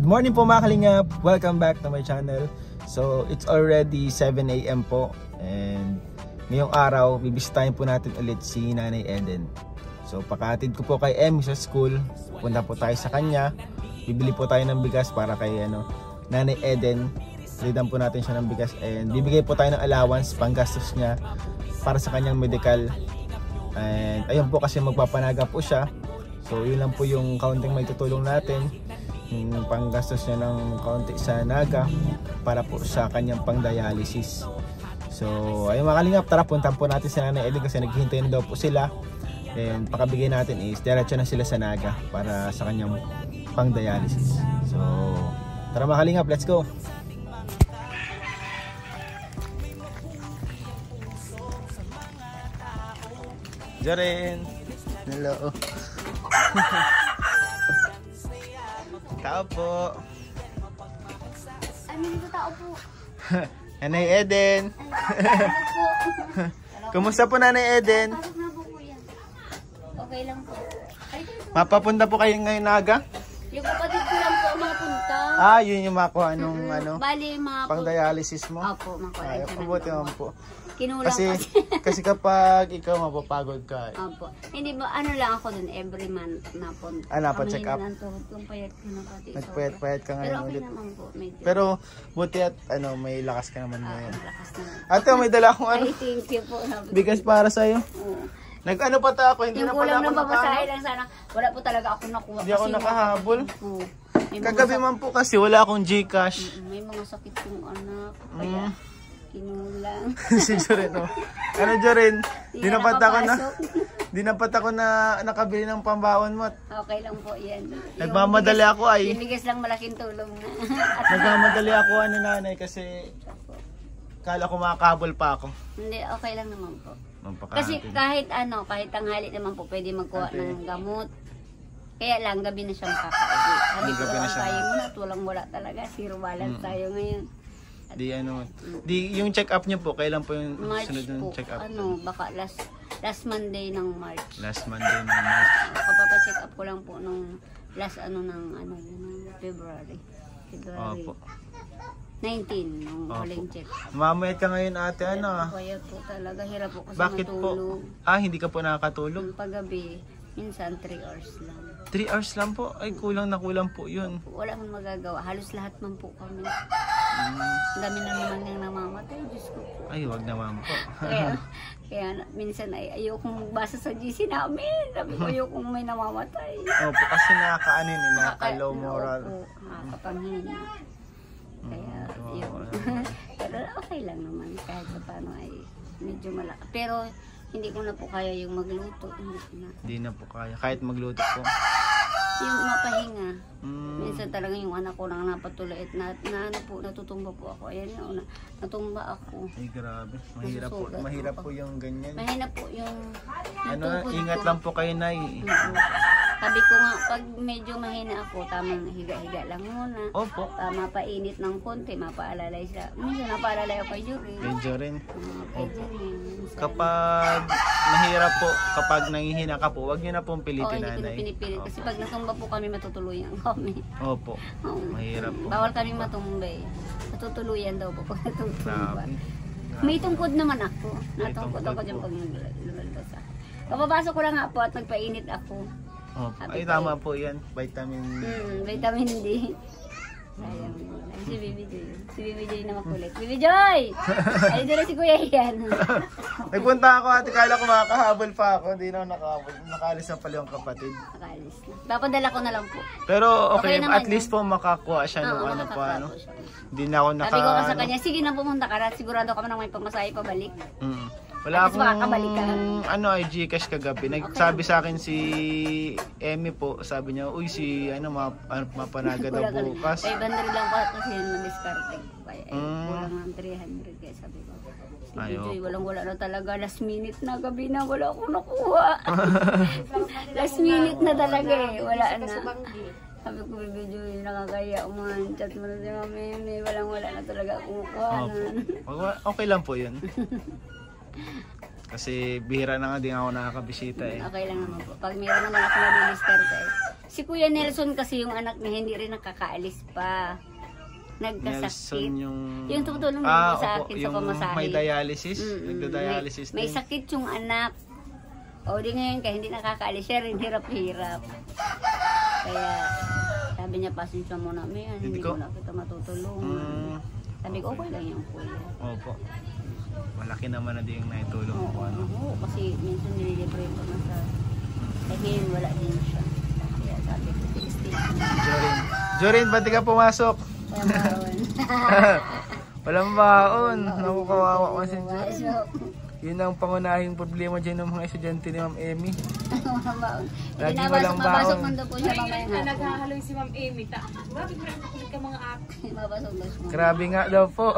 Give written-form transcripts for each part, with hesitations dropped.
Good morning po mga kalingap! Welcome back to my channel. So it's already 7 AM po. And ngayong araw, bibisitahin po natin ulit si Nanay Eden. So pakatid ko po kay Emmy sa school. Punta po tayo sa kanya. Bibili po tayo ng bigas para kay Nanay Eden. Lidan po natin siya ng bigas. And bibigay po tayo ng allowance, panggastos niya para sa kanyang medical. And ayun po kasi magpapanaga po siya. So yun lang po yung kaunting may tutulong natin. Yung panggastos niya ng kaunti sa naga para po sa kanyang pang-dialysis. So ayun mga kalingap, tara puntahan po natin si Nanay Eden kasi naghihintay na daw po sila. And pakabigay natin is diretso na sila sa naga para sa kanyang pang-dialysis. So tara mga kalingap, let's go! Jaren! Hello! Tao po! Ano dito tao po? Nanay Eden! Kumusta po Nanay Eden? Pasok na po yan. Okay lang po. Mapapunta po kayo ngayon naga? Yung kapatid ko lang po ang mga punta. Ah, yun yung makuha nung Bali, mga pang dialysis mo? Opo, mga Ay, mabuti naman po. Kinulang Kasi kapag ikaw mapapagod ka. Opo. Hindi ba, ano lang ako dun, every month na punta. Napa-check up. Kung payat ko na pati. Nagpayat-payat ka ngayon Pero okay ulit. naman po. Medyo. Pero buti at may lakas ka naman ngayon. Malakas naman. Ate, may dala akong Ay, thank you po. bigas para sa'yo. Oo. Nag-ano pa ta ako, hindi Yung na pala kulang ako ng babasahe nakahabol. lang sana. Wala po talaga ako nakuha. Hindi ako kasi nakahabol. Oo. May mga Kagabi man po kasi wala akong Gcash. May mga sakit yung anak. Kaya kinulang. Si Joren, oh. Ano Joren? Hindi Di na napat ako na. nakapasok. Di napat ako na nakabili ng pambaon mo. Okay lang po yan. Nagmamadali ako ay. Yung bigas lang malaking tulong na. Nagmamadali ako nanay kasi kala ko makakabol pa ako. Hindi, okay lang naman po. Magpakahatid. Kasi kahit tanghali naman po pwede magkuha ng gamot. Kaya lang, gabi na siyang kakain. Sabi ko, Gabi na siya. tayo muna, tulang wala talaga. Zero balance tayo ngayon. Yung check-up niyo po, kailan po yung March sunod po, yung check-up? baka last Monday ng March. Last Monday ng March. Kapapa-check up ko lang po nung last ng February. Opo. 19 nung Opo. huling check. Mamayat ka ngayon ate, Kaya po talaga, hirap po kasi Bakit matulog. po? Hindi ka po nakakatulog? Yung paggabi, minsan 3 hours lang. 3 hours lang po? Ay, kulang na kulang po yun. Wala akong magagawa. Halos lahat man po kami. Ang dami na naman yung namamatay. Diyos ko po. Ay, wag naman po. Kaya minsan ay ayokong magbasa sa GC namin. Sabi ko ayokong may namamatay. Opo, kasi nakaka-low moral. Opo, nakakapanghina. Kaya yun. Pero okay lang naman. Kahit paano ay medyo malaki. Pero hindi ko na po kaya yung magluto. Hindi na po kaya. Kahit magluto po. Yung mapahinga. Minsan talaga yung anak ko lang napatuloy at natutumba po ako. Ayan yun, natumba ako. Ay, grabe. Mahirap po yung ganyan. Mahina po yung Ingat lang po kayo, Nay. Sabi ko nga, pag medyo mahina ako, tamang higa-higa lang muna. Opo. Mapainit ng konti, mapaalalay siya. Minsan napaalalay ako kay Jury. Medyo rin. Opo. Kapag mahirap po, kapag nangihina ka po, wag niyo na pong pilitin, hindi ko na Nanay. pinipilit. Kasi pag natumba po kami, matutuluyan kami. Opo. Oo. Mahirap po. Bawal kami matumbay. Matutuluyan daw po pag natutumba. Grabe. May tungkod naman ako. May Natungkod tungkod ako dyan po. pag lumalabas ako. Kapapasok ko lang nga po at nagpainit ako. Opo. Sabi Ay, ko, tama po yan. Vitamin Vitamin D. Sayang. Si Bibi Joy. Si Bibi Joy na makulit. Bibi Joy! Ay, doon na si Kuya Ian. Nagpunta ako ate, kala ko makakahabol pa ako. Hindi na ako nakahabol. Nakaalis na pala yung kapatid. Nakalis na. Papadala ko na lang po. Pero okay, Okay naman at least po makakuha siya nung Oo, ano pa. makakatapo Ano. siya. Hindi na ako Sabi ko ka sa kanya, sige na pumunta ka na. Sigurado ka man may pamasahe pabalik. Wala At least makakabalik ka. akong Gcash kagabi. Nagsabi sa akin si Emmy po, sabi niya, uy mapanaga daw Wala ka rin. bukas. Eh, bandari lang po kasi yung na-discarte. Kaya kulang ng 300 kaya sabi ko. Si Ayoko. Joy, walang-wala na talaga. Last minute na gabi na. Wala akong nakuha. Last minute na talaga eh. Wala na. Sabi ko, Bibi Joy, nakakaya umanchat mo na si Mami. Walang-wala na talaga akong kuha. Okay lang po yun. Kasi bihira na nga din ako nakakabisita eh. Okay lang naman po. Pag meron naman ako na-discarte Si Kuya Nelson kasi yung anak niya hindi rin nakakaalis pa. Nagkasakit. Nelson Yung tumutulong sa akin sa pamasahe. May dialysis? Nagda-dialysis may sakit yung anak. O di ngayon kaya hindi nakakaalis siya rin, hirap-hirap. Kaya sabi niya, pasensya mo na, hindi ko na kita matutulungan. Sabi ko, okay lang yung kuya. Opo. Malaki naman na din yung naitulong ko. Oo, kasi minsan nililibre ko na sa... Kaya ngayon wala din siya. Kaya sabi ko, stay. Jorin, ba't di ka pumasok? Walang baon. Walang baon. Naku, kawawa ko si Jorin. Yun ang pangunahing problema dyan ng mga estudyante ni Ma'am Emmy. Walang baon. Lagi walang baon. Mabasok man daw po siya mamaya nga. Naghahaloy si Ma'am Emmy. Grabe ka mga ate. Mabasok daw siya. Grabe nga daw po.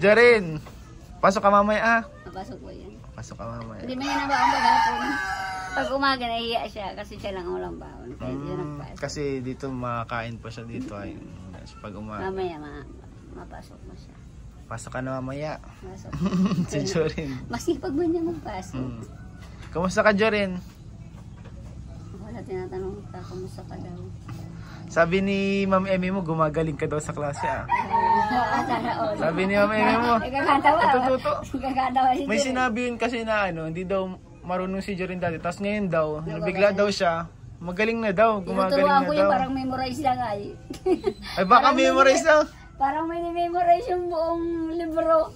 Jorin, pasok ka mamaya Mabasok po yan. Pasok ka mamaya. Hindi may nabaon maghapon. Pag umaga nahiya siya kasi siya lang ang walang baon. Kaya yun nagpasok. Kasi dito makakain pa siya dito ay pag umaga. Mamaya mapasok mo siya. Pasok ka na mamaya. Masok. Si Jorin. Masipag mo niya magpasok. Kamusta ka, Jorin? Wala tinatanong ka, kamusta ka daw? Sabi ni Ma'am Emmy mo, gumagaling ka daw sa klase Sana all. Sabi ni Ma'am Emmy mo, Nagkakatawa. tututo. Nagkakatawa si May Jorin. sinabi yun kasi na hindi daw marunong si Jorin dati. Tapos ngayon daw, nabigla daw siya, magaling na daw, gumagaling Tinuturuan na ko daw. yung parang memorize lang ay. Ay baka memorize lang. Parang may memorize yung buong libro.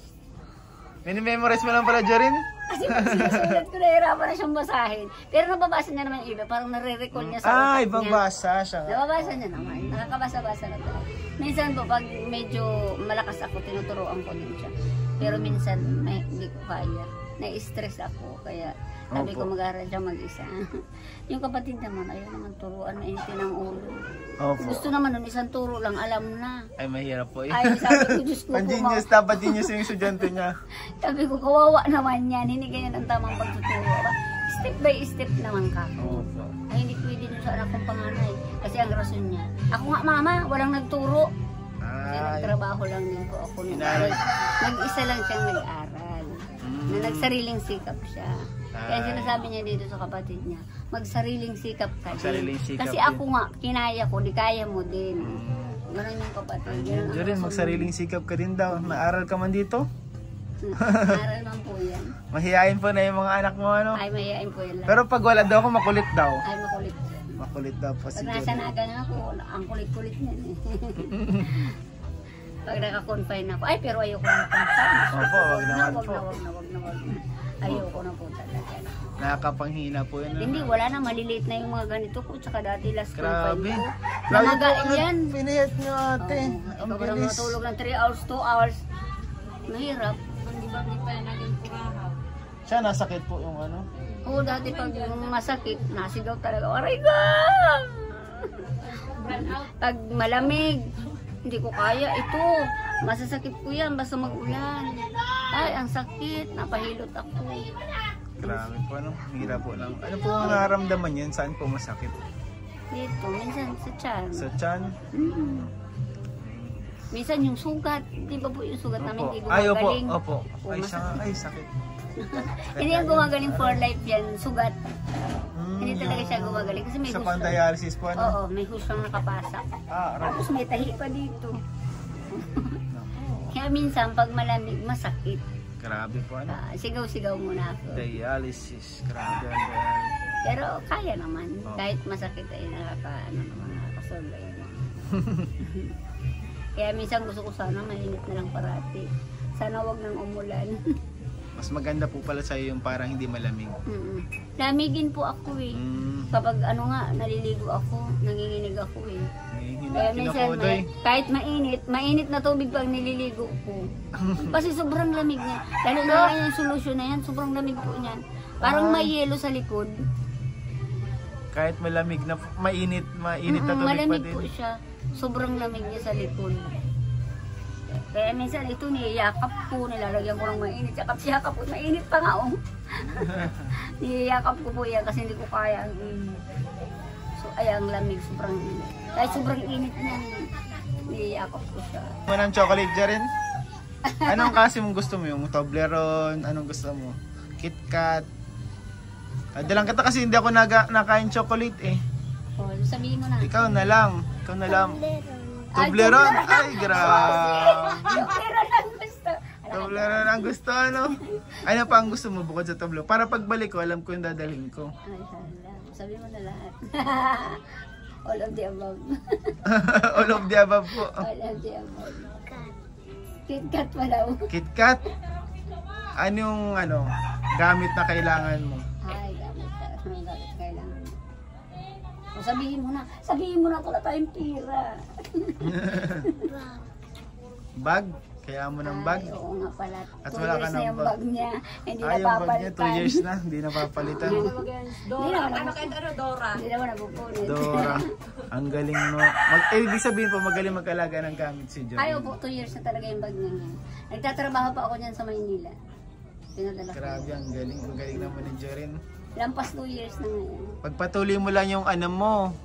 Memorize mo lang pala, Jorin? Kasi pag sinusulat ko, nahirapan na siyang basahin. Pero nababasa niya naman yung iba, parang nare-recall niya sa utak Ibang niya. basa siya. Nababasa niya naman, nakakabasa-basa na talaga. Minsan po, pag medyo malakas ako, tinuturoan ko din siya. Pero minsan, hindi ko kaya. Na-stress ako, kaya sabi ko mag-aaral siya mag-isa. Yung kapatid naman, ayaw naman turuan, mainitin ang ulo. Opo. Gusto naman nun, isang turo lang, alam na. Ay, mahirap po. Ay, sabi ko, Diyos ko, Pangenius, dapat genius yung estudyante niya. sabi ko, kawawa naman yan, hindi ganyan ang tamang pagtuturo. Step by step naman ka. Ay, hindi pwede dun sa anak kong panganay. Kasi ang rason niya, ako nga mama, walang nagturo. Kasi nagtrabaho lang din po ako. Nag-isa lang siyang nag-aral. Na nagsariling sikap siya. Kaya sinasabi niya dito sa kapatid niya, magsariling sikap ka din. Kasi ako nga, kinaya ko, di kaya mo din. Ganun yung kapatid. Jorin, magsariling sikap ka din daw. Naaral ka man dito? Naaral man po yan. Mahihain po na yung mga anak mo, ano? Ay, mayayain po yan lang. Pero pag wala daw ako, makulit daw. Ay, makulit siya. Makulit daw po si Pag nasa Jorin. naga na ako, ang kulit-kulit niyan eh. Pag naka-confine ako, ay pero ayoko na confine. Opo, wag naman po. Wag na. Ayoko na po talaga. Nakakapanghina po yun. Hindi, wala na, maliliit na yung mga ganito ko. Tsaka dati last Grabe. confine ko. Grabe Nanaga po, yan. pinihit nyo ate. Ang Ikaw parang bilis. matulog ng 3 hours, 2 hours. Mahirap. Hindi pa yan naging kurahaw. Siya, nasakit po yung ano. Oo, dati pag yung masakit, nasigaw talaga. Aray ka! Pag malamig, hindi ko kaya. Ito, masasakit ko yan basta mag-ulan. Ay, ang sakit. Napahilot ako. Grabe po, ano? Hirap po lang. Ano po ang nararamdaman yan? Saan po masakit? Dito, minsan sa tiyan. Sa tiyan? Minsan yung sugat. Di ba po yung sugat namin hindi Ay, gumagaling? opo. Ay, sakit. Hindi yan gumagaling for life yan. Sugat. Hindi talaga siya gumagaling. Kasi may Sa hus. pang-dialysis po, ano? Oo, may husang nakapasak. Aray. Tapos may tahi pa dito. Kaya minsan pag malamig, masakit. Grabe po, ano? Sigaw-sigaw muna ako. Dialysis. Grabe ang dialysis. Pero kaya naman. Kahit masakit ay nakakasurvive naman. Kaya minsan gusto ko sana mainit na lang parati. Sana wag nang umulan. Mas maganda po pala sa'yo yung parang hindi malamig. Lamigin po ako eh. Kapag ano nga, naliligo ako, nanginginig ako eh. Kaya minsan, kahit mainit na tubig pag nililigo ko. Kasi sobrang lamig niya. Lalo na yung solusyon na yan, sobrang lamig po niyan. Parang may yelo sa likod. Kahit malamig na, mainit na tubig pa Malamig din. po siya. Sobrang lamig niya sa likod. Kaya minsan ito niyayakap ko, nilalagyan ko ng mainit. Yakap ko, mainit pa nga oh. Niyayakap ko po yan kasi hindi ko kaya ang init. So ay ang lamig, sobrang init. Kahit sobrang init niyan, niyayakap ko siya. Manang chocolate dyan rin? Anong kasi mong gusto mo? Yung Toblerone? Anong gusto mo? KitKat? Dalang kita kasi hindi ako nakain chocolate eh. Oh, sabihin mo na. Ikaw na lang. Toblerone. Ay, grabe. Toblerone ang gusto. Toblerone ang gusto, ano? Ano pa ang gusto mo bukod sa Toblerone? Para pagbalik ko, alam ko yung dadalhin ko. Ay, sabi mo na lahat. All of the above. All of the above po. All of the above. KitKat pa daw. KitKat? Anong gamit na kailangan mo? Ay, gamit kailangan mo. O, sabihin mo na wala tayong pira. Bag? Kaya mo ng bag? Ay, oo nga pala. At 2 wala ka years na ng yung bag. bag niya. Hindi Ay, yung bag niya, 2 napapalitan. years na, hindi napapalitan. Dora. Ano kahit ano, Dora. Hindi naman napupunit. Dora, ang galing mo. Ibig sabihin po, magaling mag-alaga ng gamit si Joy. Ay, opo, 2 years na talaga yung bag niya ngayon. Nagtatrabaho pa ako niyan sa Maynila. Pinadala ko. Grabe, ang galing naman ni Jorin. Lampas 2 years na ngayon. Pagpatuloy mo lang yung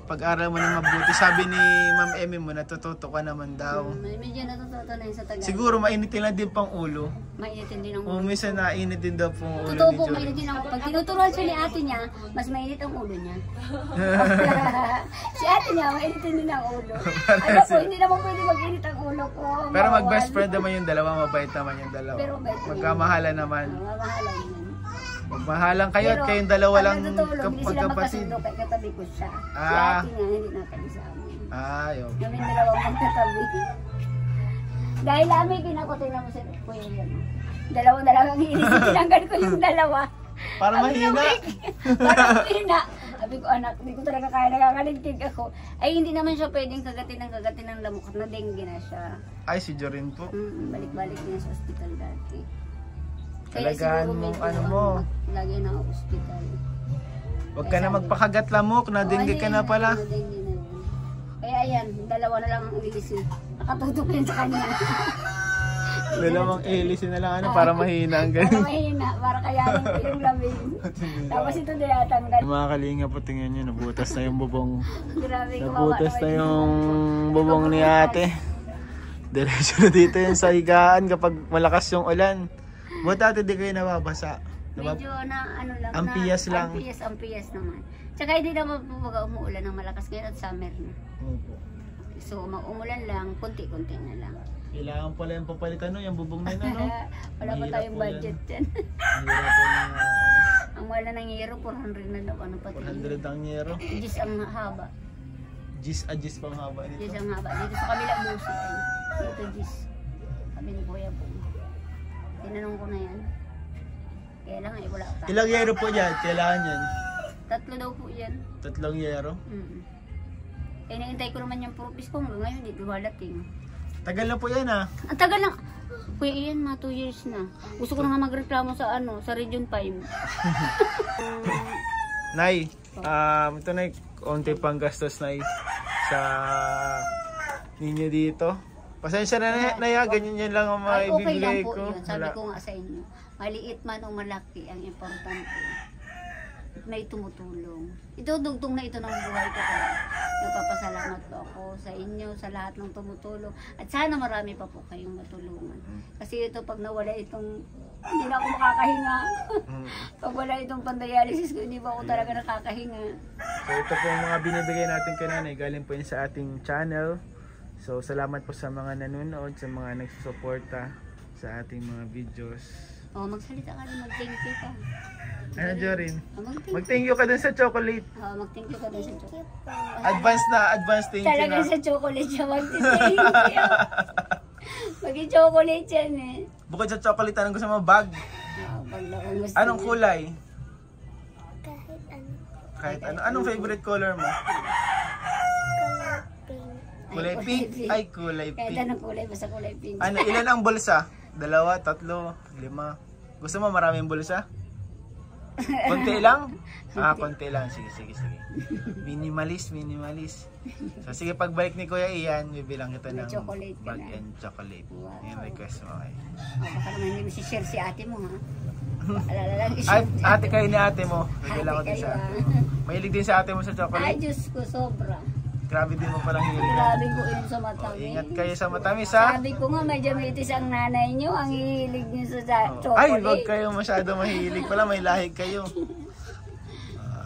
pag-aral mo na mabuti. Sabi ni Ma'am Emmy mo, natututo ka naman daw. Medyo natututo na yun sa Tagalog. Siguro mainitin lang din pang ulo. Mainitin din ang Kung ulo. minsan nainit din daw pong ulo Totoo ni po, Jorin. mainitin ang ulo. Pag tinuturuan siya ni ate niya, mas mainit ang ulo niya. Si ate niya, mainitin din ang ulo. Ano po, hindi naman pwede mag-init ang ulo ko. Pero Bawal. mag-best friend naman yung dalawa, mabait naman yung dalawa. Pero mabait naman. Magkamahalan naman. Mamahalan yun. Magmahalan kayo at kayong dalawa lang hindi sila magkapatid. magkasundo, kaya katabi ko siya. Si Ah. ate niya, hindi natabi sa amin. Ay, okay. Kami dalawang magkatabi. Dahil amin, tingnan mo sa kuya yan. Dalawang inis. Tinanggal ko yung dalawa. Para mahina. Para mahina. Sabi ko, anak, hindi ko talaga kaya, nakakaligtig ako. Ay, hindi naman siya pwedeng kagatin ng lamok at na dengue na siya. Ay, si Jorin po. Balik-balik niya sa ospital dati. Talagaan mo, ano mo. Lagi na ospital. Huwag ka na magpakagat lamok, nadingge ka na pala. Nadengge na yun. Kaya ayan, dalawa na lang ang ilisi. Nakatutok yun sa kanya. Dalawang ilisin na lang para mahina ang Para ganun. mahina, para kayanin ko yung lamig. Tapos ito dinatanggal. Mga kalinga po, tingnan nyo, nabutas na yung bubong. Grabe, Nabutas na yung bubong ni ate. Diretso na dito yung sa higaan kapag malakas yung ulan. Buti ate, di kayo nababasa. Medyo na ano lang. Ampiyas lang. Ampiyas naman. Tsaka hindi naman po umuulan ng malakas ngayon at summer na. Opo. So umulan lang, konti-konti na lang. Kailangan pala yung papalitan yung bubong na yun, ano? Wala pa Mahirap tayong po yan. budget dyan. Mahirap po na, Ang wala ng hero, 400 na daw. Ano pati? 400 ang nyero. Gis ang haba. Gis pang haba Gis nito. ang haba. Dito sa kabila busi. Dito gis. Sabi ni Kuya po. Tinanong ko na yan. Kaya lang ay wala pa. Ilang yero po yan? Kailangan yan? 3 daw po yan. 3 yero? Eh, naintay ko naman yung purpose ko. Hanggang ngayon, hindi dumadating. Tagal na po yan ah. Ang tagal lang. Kuya Ian, 2 years na. Gusto ko na nga magreklamo sa sa Region 5. Nay, ito na konti pang gastos Nay sa ninyo dito. Pasensya na Nay, ganyan yan lang ang Ay, okay lang maibibigay po ko. yun. Sabi ko nga sa inyo, maliit man o malaki, ang importante, may tumutulong. Idudugtong na ito ng buhay ko. Kaya nagpapasalamat po ako sa inyo, sa lahat ng tumutulong. At sana marami pa po kayong matulungan. Kasi ito, pag nawala itong, hindi na ako makakahinga. Pag wala itong pandialysis ko, hindi ba ako talaga nakakahinga. So ito po ang mga binibigay natin kay Nanay. Galing po yun sa ating channel. So salamat po sa mga nanonood, sa mga nagsusuporta sa ating mga videos. Oh, magsalita ka rin, mag-thank you ka. Ano Jorin? Oh, Mag-thank you ka dun sa chocolate. Oh, mag-thank you ka din sa chocolate. Advance thank you Talaga na. sa chocolate siya mag-thank you. Mag-chocolate yan eh. Bukod sa chocolate, anong gusto mo? Bag? Pag gusto Anong niya. kulay? Kahit ano. Kahit ano. Anong favorite color mo? Kulay pink? Ay, kulay Kahit pink. anong kulay, basta kulay pink. Ano, ilan ang bulsa? 2, 3, 5. Gusto mo maraming bulsa? Konti lang? Konti lang. Sige. Minimalist. So, sige, pagbalik ni Kuya Ian, bibilang kita May ng chocolate ka bag na. and chocolate. Wow. Yung request mo kay. Baka naman hindi mo si-share si ate mo ha. Alala lang Ay, i-share. ate kayo ni ate mo. Bibilang ko din Ate sa kayo, ate mo. Mahilig din sa ate mo sa Ay, chocolate. Diyos ko, sobra. Grabe din mo palang hilig. Grabe ko yun sa matamis. Ingat kayo sa matamis ha. Sabi ko nga, may diabetes ang nanay niyo, ang hihilig niyo sa chocolate. Ay, wag kayo masyado mahilig pala, may lahig kayo.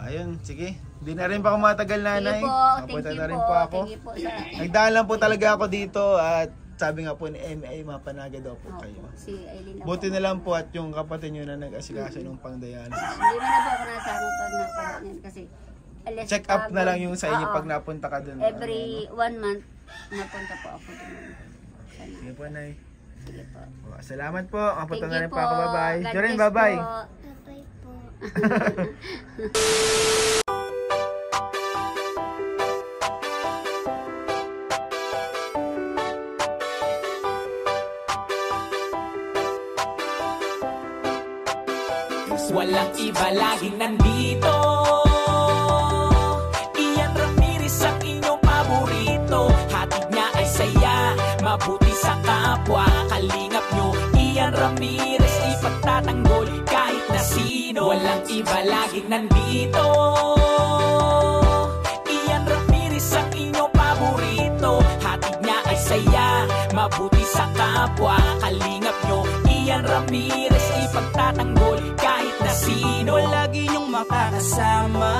Ayun, sige. Hindi na rin pa ako matagal, nanay. Sige po, Napunta thank na you rin po. po ako. Thank you po sa... Nagdaan lang po talaga ako dito at sabi nga po ni MA, mapanaga daw po kayo. Si Aileen na Buti po. na lang po at yung kapatid nyo na nag-asikaso ng pang-dialysis. Hindi mo na po ako nasama pag napanood kasi alas Check up na lang yung sa inyo Oo. pag napunta ka dun. Every 1 month, napunta po ako dun. Sige po, Nay. Sige po. Salamat po. Kapunta Thank na you rin po ako. Bye-bye. God Jorin, bless bye-bye. po. Babay po. Walang iba laging nandito. Ian Ramirez ang inyong paborito. Hatid niya ay saya, mabuti sa kapwa. Kalingap nyo, Ian Ramirez, ipagtatanggol kahit na sino. Walang iba laging nandito. Ian Ramirez ang inyong paborito. Hatid niya ay saya, mabuti sa kapwa. Kalingap nyo, Ian Ramirez, ipagtatanggol kahit na sino. Lagi niyong makakasama,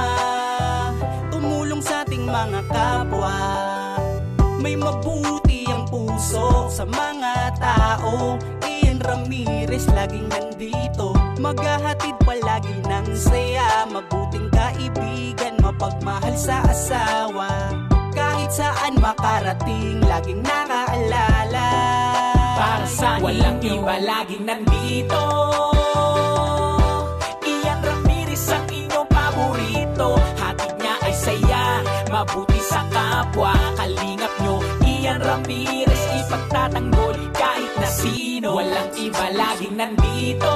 tumulong sa ating mga kapwa. May mabuti ang puso sa mga tao. Ian Ramirez laging nandito, maghahatid palagi ng saya. Mabuting kaibigan, mapagmahal sa asawa. Kahit saan makarating, laging nakaalala. Para sa walang iba laging nandito. Ian Ramirez ang inyong paborito. Hatid niya ay saya, mabuti sa kapwa. Kalingap nyo, Ian Ramirez, ipagtatanggol kahit na sino. Walang iba laging nandito.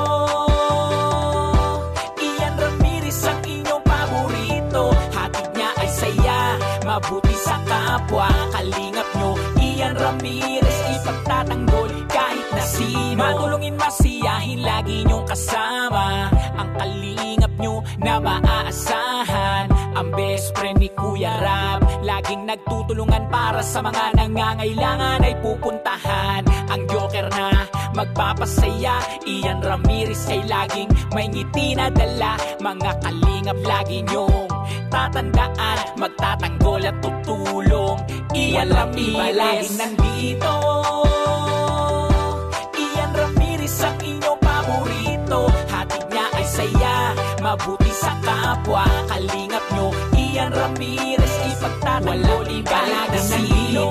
Ian Ramirez ang inyong paborito. Hatid niya ay saya, mabuti sa kapwa. Kalingap nyo, Ian Ramirez, ipagtatanggol kahit na sino. Matulungin, masiyahin, lagi nyong kasama. Ang kalingap nyo na maaasahan. Ang best friend ni Kuya Rab, laging nagtutulungan para sa mga nangangailangan ay pupuntahan. Ang joker na magpapasaya, Ian Ramirez ay laging may ngiti na dala. Mga kalingap lagi nyong tatandaan, magtatanggol at tutulong. Ian Ramirez laging nandito. Ian Ramirez ang inyong paborito. Hatid niya ay saya, mabuti sa kapwa. Kalingap nyo, Ian Ramirez, ipagtatanggol kahit na sino.